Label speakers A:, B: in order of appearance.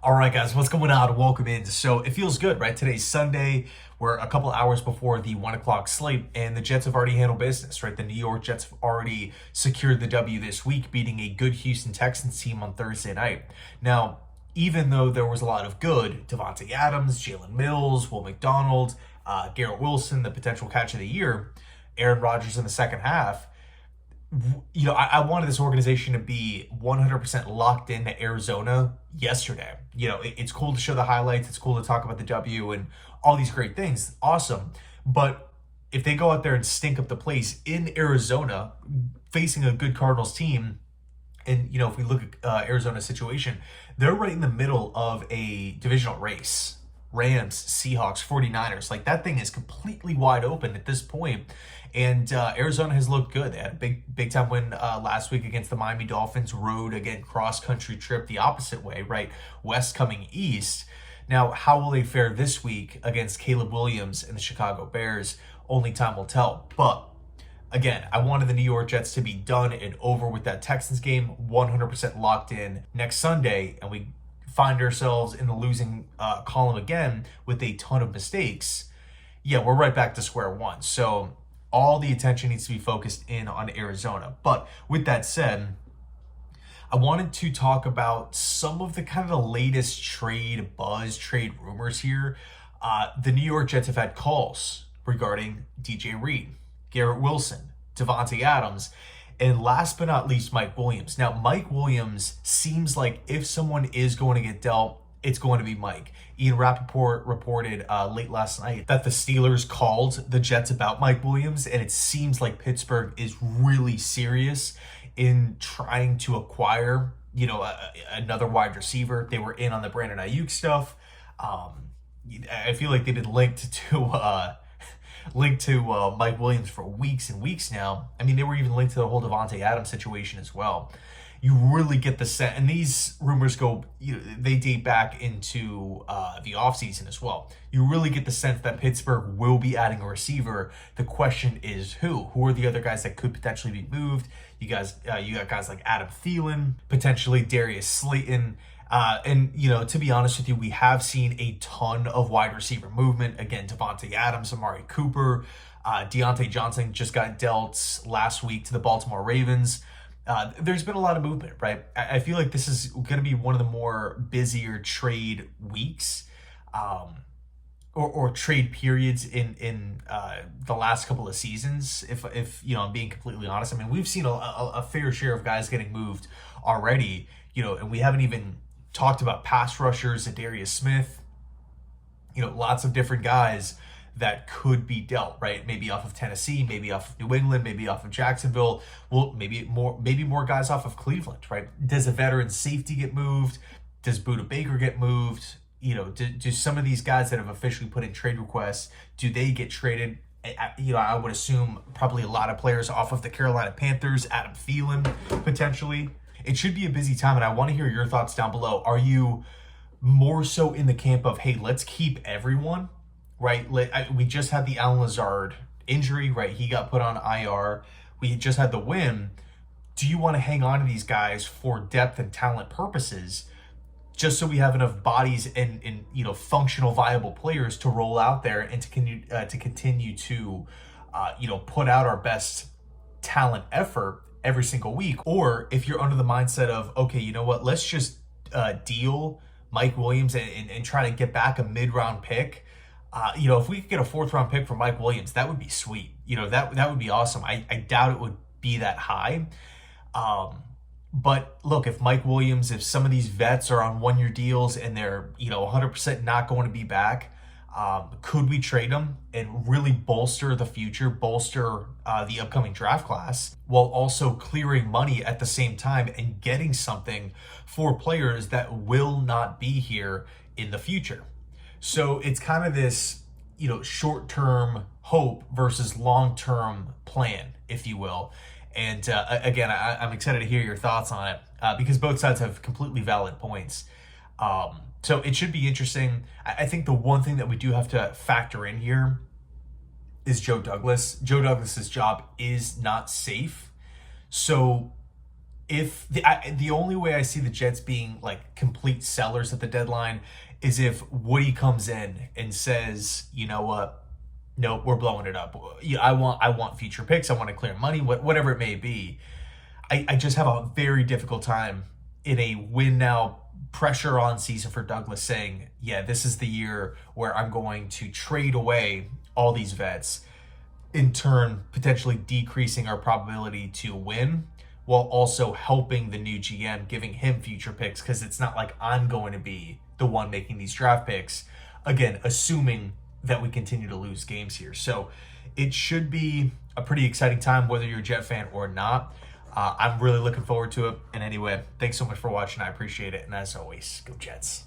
A: All right, guys, what's going on? Welcome in. So it feels good, right? Today's Sunday. We're a couple hours before the 1 o'clock slate, and the Jets have already handled business, right? The New York Jets have already secured the W this week, beating a good Houston Texans team on Thursday night. Now, even though there was a lot of good, Devontae Adams, Jalen Mills, Will McDonald, Garrett Wilson, the potential catch of the year, Aaron Rodgers in the second half, I wanted this organization to be 100% locked into Arizona yesterday. It's cool to show the highlights. It's cool to talk about the W and all these great things. Awesome. But if they go out there and stink up the place in Arizona, facing a good Cardinals team, and, if we look at Arizona's situation, they're right in the middle of a divisional race. Rams, Seahawks, 49ers. Like, that thing is completely wide open at this point. And Arizona has looked good. They had a big time win last week against the Miami Dolphins. Road, again, cross-country trip the opposite way, right? West coming east. Now, how will they fare this week against Caleb Williams and the Chicago Bears? Only time will tell. But again, I wanted the New York Jets to be done and over with that Texans game, 100% locked in next Sunday, and we find ourselves in the losing column again with a ton of mistakes. Yeah, we're right back to square one. So all the attention needs to be focused in on Arizona. But with that said, I wanted to talk about some of the kind of the latest trade buzz, trade rumors here. The New York Jets have had calls regarding DJ Reed, Garrett Wilson, Devontae Adams, and last but not least, Mike Williams. Now, Mike Williams seems like if someone is going to get dealt, it's going to be Mike. Ian Rappaport reported late last night that the Steelers called the Jets about Mike Williams, and it seems like Pittsburgh is really serious in trying to acquire, another wide receiver. They were in on the Brandon Ayuk stuff. I feel like they've been linked to Mike Williams for weeks and weeks now. I mean, they were even linked to the whole Devontae Adams situation as well. You really get the sense, and these rumors they date back into the offseason as well. You really get the sense that Pittsburgh will be adding a receiver. The question is who? Who are the other guys that could potentially be moved? You got guys like Adam Thielen, potentially Darius Slayton. And to be honest with you, we have seen a ton of wide receiver movement. Again, Devontae Adams, Amari Cooper, Deontay Johnson just got dealt last week to the Baltimore Ravens. There's been a lot of movement, right? I feel like this is going to be one of the more busier trade weeks, or trade periods in the last couple of seasons. If I'm being completely honest, I mean, we've seen a fair share of guys getting moved already, and we haven't even talked about pass rushers, Darius Smith, lots of different guys that could be dealt, right? Maybe off of Tennessee, maybe off of New England, maybe off of Jacksonville. Well, maybe more guys off of Cleveland, right? Does a veteran safety get moved? Does Buda Baker get moved? Do some of these guys that have officially put in trade requests, do they get traded? I would assume probably a lot of players off of the Carolina Panthers, Adam Thielen, potentially. It should be a busy time, and I want to hear your thoughts down below. Are you more so in the camp of, hey, let's keep everyone, right? We just had the Allen Lazard injury, right? He got put on IR. We just had the win. Do you want to hang on to these guys for depth and talent purposes, just so we have enough bodies and functional, viable players to roll out there and to continue to put out our best talent effort every single week? Or if you're under the mindset of, okay, you know what, let's just deal Mike Williams and try to get back a mid-round pick. If we could get a fourth-round pick for Mike Williams, that would be sweet. That would be awesome. I doubt it would be that high. But look, if Mike Williams, if some of these vets are on one-year deals and they're 100% not going to be back, could we trade them and really bolster the future, bolster the upcoming draft class, while also clearing money at the same time and getting something for players that will not be here in the future? So it's kind of this, short-term hope versus long-term plan, if you will. And again, I'm excited to hear your thoughts on it because both sides have completely valid points. So it should be interesting. I think the one thing that we do have to factor in here is Joe Douglas. Joe Douglas's job is not safe. So if the only way I see the Jets being like complete sellers at the deadline is if Woody comes in and says, you know what, nope, we're blowing it up. Yeah, I want future picks. I want to clear money, whatever it may be. I just have a very difficult time in a win now pressure on season for Douglas saying, yeah, this is the year where I'm going to trade away all these vets, in turn potentially decreasing our probability to win while also helping the new GM, giving him future picks, because it's not like I'm going to be the one making these draft picks. Again, assuming that we continue to lose games here. So it should be a pretty exciting time, whether you're a Jet fan or not. I'm really looking forward to it. And anyway, thanks so much for watching. I appreciate it. And as always, go Jets.